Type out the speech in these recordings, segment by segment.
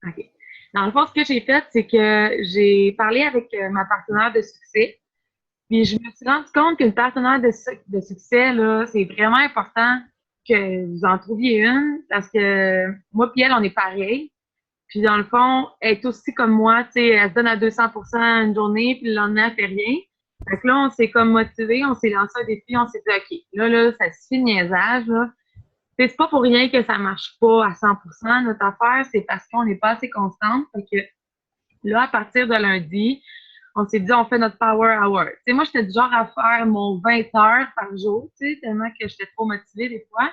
OK. Dans le fond, ce que j'ai fait, c'est que j'ai parlé avec ma partenaire de succès. Puis je me suis rendu compte qu'une partenaire de succès, là, c'est vraiment important que vous en trouviez une parce que moi puis elle, on est pareil. Puis dans le fond, elle est aussi comme moi, tu sais, elle se donne à 200% une journée, puis le lendemain, elle fait rien. Fait que là, on s'est comme motivé, on s'est lancé un défi, on s'est dit, OK, là, ça suffit de niaisage, là. C'est pas pour rien que ça marche pas à 100% notre affaire, c'est parce qu'on n'est pas assez constante. Fait que là, à partir de lundi, on s'est dit, on fait notre power hour. Tu sais, moi, j'étais du genre à faire mon 20 heures par jour, tu sais, tellement que j'étais trop motivée des fois.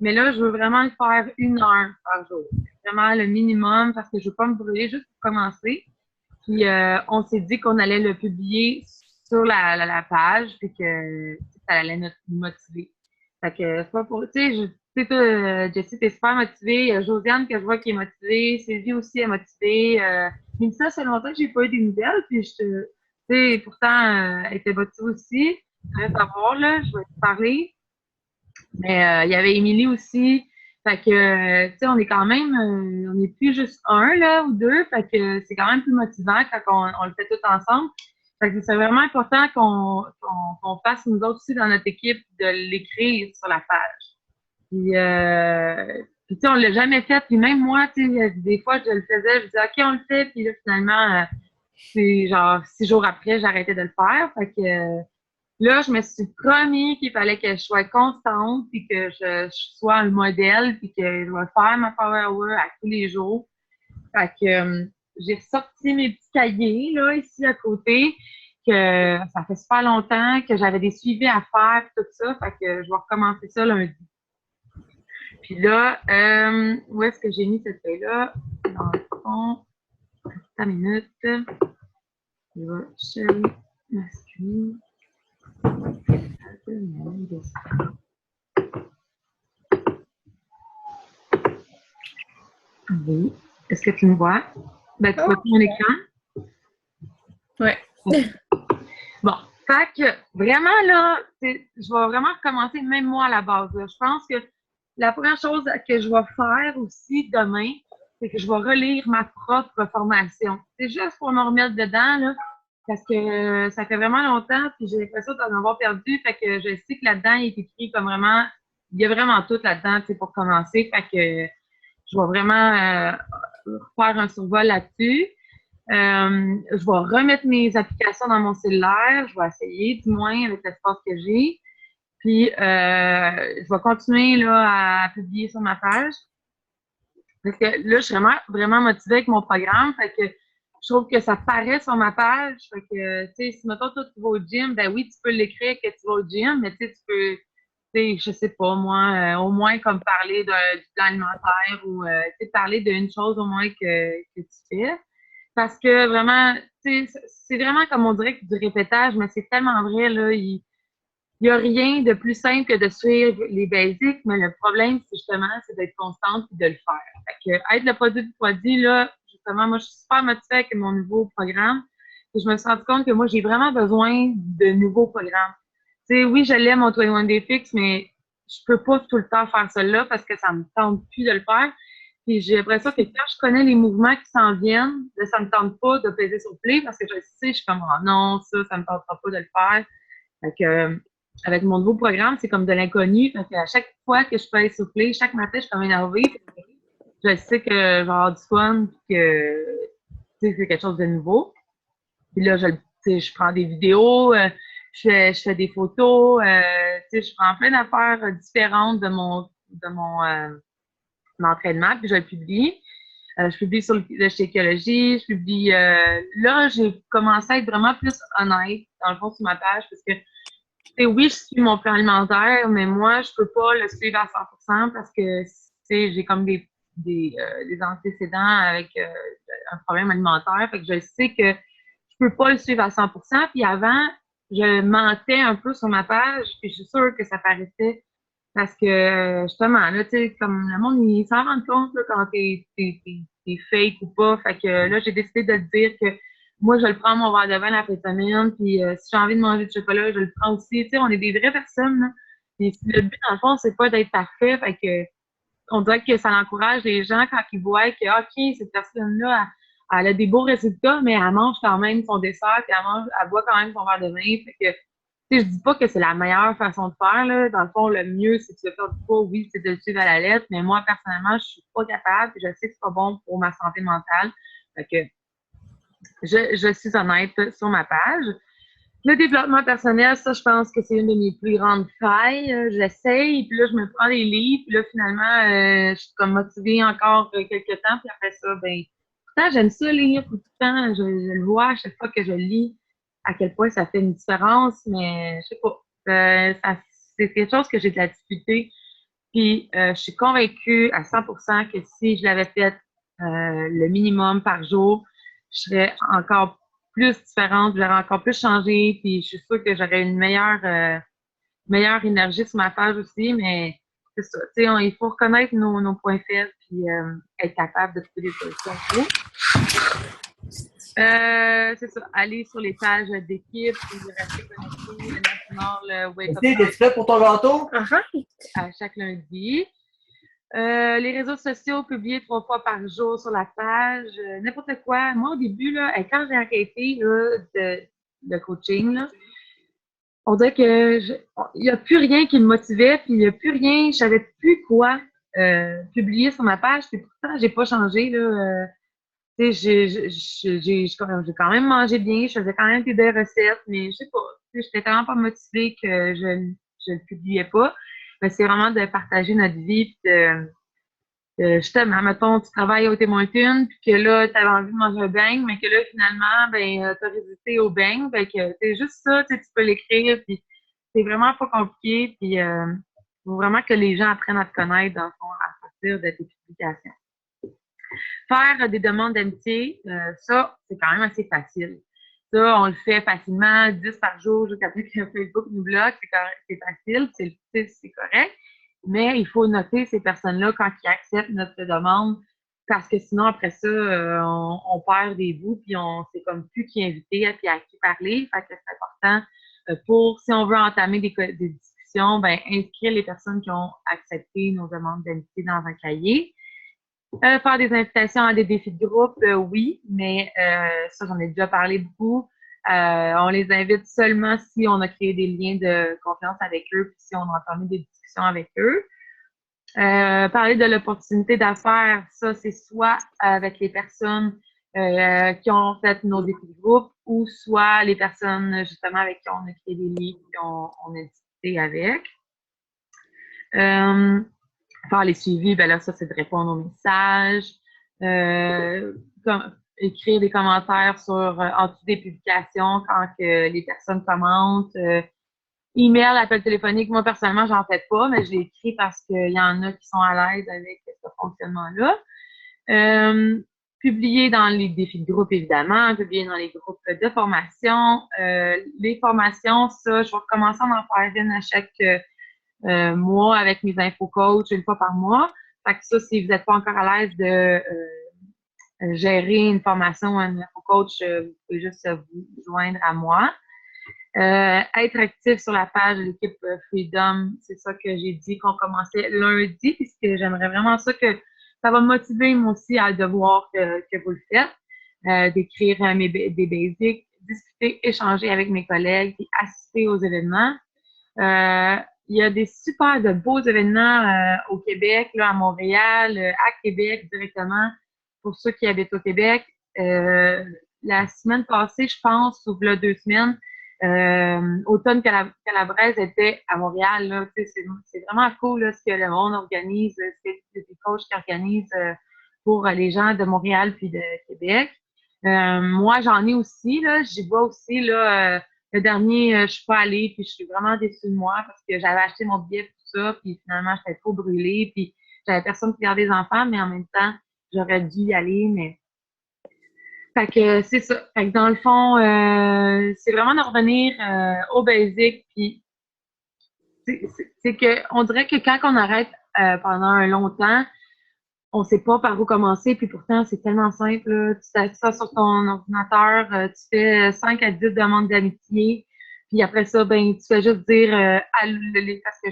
Mais là, je veux vraiment le faire 1 heure par jour. C'est vraiment le minimum parce que je veux pas me brûler juste pour commencer. Puis, on s'est dit qu'on allait le publier sur la page, puis que ça allait nous motiver. Fait que c'est pas pour, tu sais, tu sais, toi, Jessie, t'es super motivée. Il y a Josiane que je vois qui est motivée. Sylvie aussi est motivée. Mélissa, ça fait longtemps que j'ai pas eu des nouvelles, puis tu sais, pourtant, elle était motivée aussi. Reste à voir, là, je vais te parler. Mais il y avait Émilie aussi. Fait que, tu sais, on est quand même, on n'est plus juste un, là, ou deux. Fait que c'est quand même plus motivant quand on le fait tout ensemble. Fait que c'est vraiment important qu'on fasse, nous autres aussi, dans notre équipe, de l'écrire sur la page. Puis tu sais, on l'a jamais fait. Puis même moi, tu sais, des fois, je le faisais, je disais, OK, on le fait. Puis là, finalement, c'est genre 6 jours après, j'arrêtais de le faire. Fait que là, je me suis promis qu'il fallait que je sois constante, puis que je sois un modèle, puis que je vais faire ma Power Hour à tous les jours. Fait que j'ai sorti mes petits cahiers, là, ici à côté, que ça fait super longtemps que j'avais des suivis à faire, tout ça. Fait que je vais recommencer ça lundi. Puis là, où est-ce que j'ai mis cette feuille-là? Dans le fond, 5 minutes. Je vais chercher masculine. Oui. Est-ce que tu me vois? Ben, tu vois mon écran? Ouais. Bon. Fait que, vraiment, là, je vais vraiment recommencer, même moi, à la base. Là. Je pense que la première chose que je vais faire aussi demain, c'est que je vais relire ma propre formation. C'est juste pour me remettre dedans, là, parce que ça fait vraiment longtemps, puis j'ai l'impression d'en avoir perdu. Fait que je sais que là-dedans, il est écrit comme vraiment, il y a vraiment tout là-dedans, tu sais, pour commencer. Fait que je vais vraiment faire un survol là-dessus. Je vais remettre mes applications dans mon cellulaire. Je vais essayer, du moins, avec l'espace que j'ai. Puis, je vais continuer là, à publier sur ma page. Parce que là, je suis vraiment, vraiment motivée avec mon programme. Fait que je trouve que ça paraît sur ma page. Fait que, tu sais, si mettons, toi, tu vas au gym, ben oui, tu peux l'écrire que tu vas au gym, mais tu sais, tu peux, tu sais, je sais pas, moi, au moins comme parler du plan alimentaire ou, tu sais, parler d'une chose au moins que tu fais. Parce que vraiment, tu sais, c'est vraiment comme on dirait que du répétage, mais c'est tellement vrai, là. Il y a rien de plus simple que de suivre les basics, mais le problème, c'est justement, c'est d'être constante et de le faire. Fait que, être le produit du produit, là, justement, moi, je suis super motivée avec mon nouveau programme. Et je me suis rendu compte que moi, j'ai vraiment besoin de nouveaux programmes. Tu sais, oui, je l'aime, mon 21 Day Fix, mais je peux pas tout le temps faire ça là parce que ça me tente plus de le faire. Puis j'ai l'impression que quand je connais les mouvements qui s'en viennent, là, ça me tente pas de peser sur play parce que je sais, je suis comme, oh non, ça me tentera pas de le faire. Fait que, avec mon nouveau programme, c'est comme de l'inconnu. Fait qu'à chaque fois que je peux aller souffler, chaque matin, je suis comme énervée. Je sais que je vais avoir du fun, puis que c'est quelque chose de nouveau. Puis là, je prends des vidéos, je fais des photos, je prends plein d'affaires différentes de mon entraînement, puis je le publie. Je publie sur le Shakeology, je publie. Là, j'ai commencé à être vraiment plus honnête, dans le fond, sur ma page, parce que oui, je suis mon plan alimentaire, mais moi, je peux pas le suivre à 100% parce que j'ai comme des antécédents avec un problème alimentaire. Fait que je sais que je peux pas le suivre à 100%. Puis avant, je mentais un peu sur ma page, puis je suis sûre que ça paraissait parce que justement, là, tu sais, comme le monde, il s'en rend compte là, quand t'es fake ou pas. Fait que là, j'ai décidé de dire que moi, je le prends mon verre de vin la fin de semaine, puis si j'ai envie de manger du chocolat, je le prends aussi. Tu sais, on est des vraies personnes, là. Et le but, dans le fond, c'est pas d'être parfait. Fait que on dirait que ça encourage les gens quand ils voient que, OK, cette personne-là, elle a des beaux résultats, mais elle mange quand même son dessert, puis elle boit quand même son verre de vin. Fait que, tu sais, je dis pas que c'est la meilleure façon de faire, là. Dans le fond, le mieux, c'est de faire du poids, oui, c'est de le suivre à la lettre, mais moi, personnellement, je suis pas capable, puis je sais que c'est pas bon pour ma santé mentale. Fait que, je suis honnête sur ma page. Le développement personnel, ça, je pense que c'est une de mes plus grandes failles. J'essaye, puis là, je me prends des livres, puis là, finalement, je suis comme motivée encore quelques temps, puis après ça, ben, pourtant, j'aime ça lire tout le temps, je le vois à chaque fois que je lis, à quel point ça fait une différence, mais je sais pas, c'est quelque chose que j'ai de la difficulté, puis je suis convaincue à 100% que si je l'avais fait le minimum par jour, je serais encore plus différente, j'aurais encore plus changé, puis je suis sûre que j'aurais une meilleure énergie sur ma page aussi, mais c'est ça, tu sais, il faut reconnaître nos points faibles, puis être capable de trouver des solutions pour. C'est ça, aller sur les pages d'équipe, puis rester connecté, le National, le Wake Up. T'es prêt pour ton gâteau? À chaque lundi. Les réseaux sociaux, publiés 3 fois par jour sur la page, n'importe quoi. Moi, au début, là, quand j'ai arrêté là, de coaching, là, on dirait que il n'y a plus rien qui me motivait, puis il n'y a plus rien, je savais plus quoi publier sur ma page, puis pourtant, j'ai pas changé. Là, tu sais, j'ai quand même mangé bien, je faisais quand même des belles recettes, mais je sais pas, j'étais tellement pas motivée que je le publiais pas. Mais c'est vraiment de partager notre vie, puis justement, mettons, tu travailles au Tim Hortons, puis que là, tu avais envie de manger un beigne, mais que là, finalement, ben, tu as résisté au beigne. Fait que c'est juste ça, tu sais, tu peux l'écrire, puis c'est vraiment pas compliqué, puis faut vraiment que les gens apprennent à te connaître, dans le fond, à partir de tes publications. Faire des demandes d'amitié, ça, c'est quand même assez facile. Ça, on le fait facilement, 10 par jour, jusqu'à plus que Facebook nous bloque, c'est facile, c'est correct. Mais il faut noter ces personnes-là quand ils acceptent notre demande, parce que sinon, après ça, on perd des bouts, puis on sait comme plus qui inviter, puis à qui parler. Fait que c'est important pour, si on veut entamer des discussions, ben, inscrire les personnes qui ont accepté nos demandes d'amitié dans un cahier. Faire des invitations à des défis de groupe, oui, mais ça, j'en ai déjà parlé beaucoup. On les invite seulement si on a créé des liens de confiance avec eux, puis si on a entamé des discussions avec eux. Parler de l'opportunité d'affaires, ça, c'est soit avec les personnes qui ont fait nos défis de groupe ou soit les personnes, justement, avec qui on a créé des liens et on a discuté avec. Faire les suivis, ben là, ça, c'est de répondre aux messages, écrire des commentaires en dessous des publications quand que les personnes commentent. Email, appel téléphonique, moi, personnellement, j'en fais pas, mais je l'ai écrit parce qu'il y en a qui sont à l'aise avec ce fonctionnement-là. Publier dans les défis de groupe, évidemment, publier dans les groupes de formation. Les formations, ça, je vais recommencer à en faire une à chaque moi, avec mes info-coachs, une fois par mois. Fait que ça, si vous n'êtes pas encore à l'aise de gérer une formation, un info-coach, vous pouvez juste vous joindre à moi. Être actif sur la page de l'équipe Freedom, c'est ça que j'ai dit qu'on commençait lundi, puisque j'aimerais vraiment ça que ça va me motiver moi aussi à devoir que vous le faites, d'écrire des basics, discuter, échanger avec mes collègues et assister aux événements. Il y a des super de beaux événements au Québec, là, à Montréal, à Québec directement, pour ceux qui habitent au Québec. La semaine passée, je pense, ou là 2 semaines, Automne Calabrese était à Montréal. Là, c'est vraiment cool là, ce que le monde organise, ce que les coachs qui organisent pour les gens de Montréal puis de Québec. Moi, j'en ai aussi, là, j'y vois aussi, là, le dernier, je suis pas allée, puis je suis vraiment déçue de moi parce que j'avais acheté mon billet pour ça, puis finalement, j'étais trop brûlée, puis j'avais personne qui gardait les enfants, mais en même temps, j'aurais dû y aller, mais... Fait que c'est ça. Fait que dans le fond, c'est vraiment de revenir au basic, puis c'est que on dirait que quand on arrête pendant un long temps, on sait pas par où commencer, puis pourtant, c'est tellement simple. Là. Tu fais ça sur ton ordinateur, tu fais 5 à 10 demandes d'amitié, puis après ça, ben tu fais juste dire parce que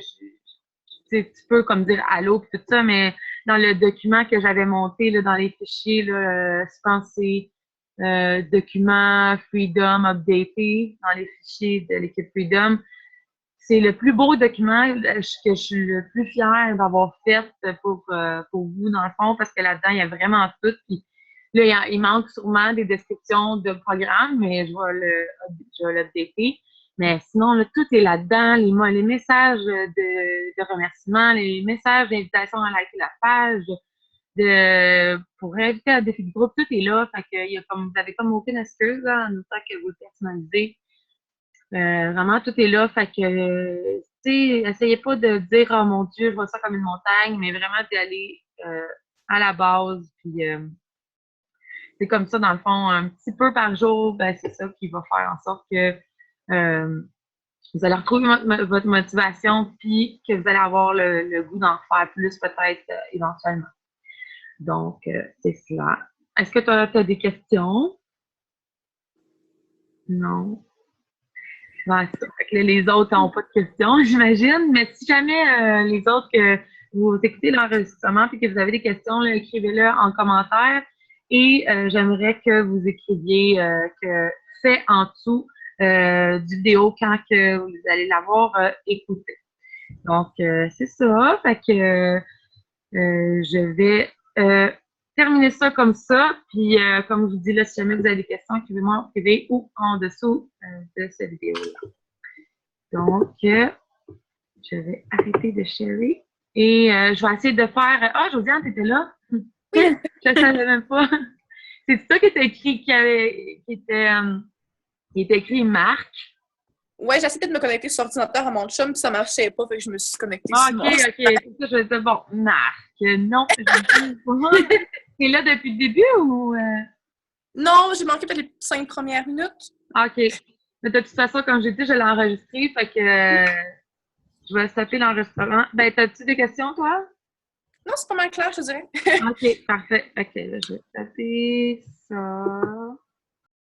tu peux comme dire allô puis tout ça, mais dans le document que j'avais monté là, dans les fichiers, là, je pense que c'est document Freedom Updated dans les fichiers de l'équipe Freedom. C'est le plus beau document que je suis le plus fière d'avoir fait pour vous, dans le fond, parce que là-dedans, il y a vraiment tout. Puis là, il manque sûrement des descriptions de programmes, mais je vais l'updater. Mais sinon, là, tout est là-dedans. Les messages de remerciement, les messages d'invitation à liker la page, pour inviter à défi de groupe, tout est là. Fait que vous avez comme aucune excuse là, en autant que vous le personnalisez. Vraiment, tout est là. Fait que, tu sais, essayez pas de dire, oh mon Dieu, je vois ça comme une montagne, mais vraiment d'y aller à la base. Puis, c'est comme ça, dans le fond, un petit peu par jour, ben, c'est ça qui va faire en sorte que vous allez retrouver votre motivation, puis que vous allez avoir le goût d'en faire plus, peut-être, éventuellement. Donc, c'est cela. Est-ce que tu as des questions? Non. Ouais, ça. Fait que les autres n'ont pas de questions, j'imagine. Mais si jamais les autres que vous écoutez l'enregistrement et que vous avez des questions, écrivez-le en commentaire. Et j'aimerais que vous écriviez que fait en dessous du vidéo quand que vous allez l'avoir écouté. Donc, c'est ça. Fait que je vais terminer ça comme ça. Puis, comme je vous dis, là, si jamais vous avez des questions, écrivez-moi en privé ou en dessous de cette vidéo-là. Donc, je vais arrêter de sharer. Et je vais essayer de faire... Ah, Josiane, t'étais là? Oui! Je ne savais même pas. C'est ça qui était écrit, qui était écrit Marc. Ouais, j'ai essayé de me connecter sur l'ordinateur à mon chum, puis ça marchait pas, fait que je me suis connectée Ah, sur OK. C'est ça, je vais dire, bon, Marc. Non, je ne sais pas. T'es là depuis le début ou... Non, j'ai manqué peut-être les 5 premières minutes. OK. Mais de toute façon, comme j'ai dit, je l'ai enregistré, fait que je vais stopper l'enregistrement. Ben, t'as-tu des questions, toi? Non, c'est pas mal clair, je dirais. OK, parfait. OK, là, je vais taper ça.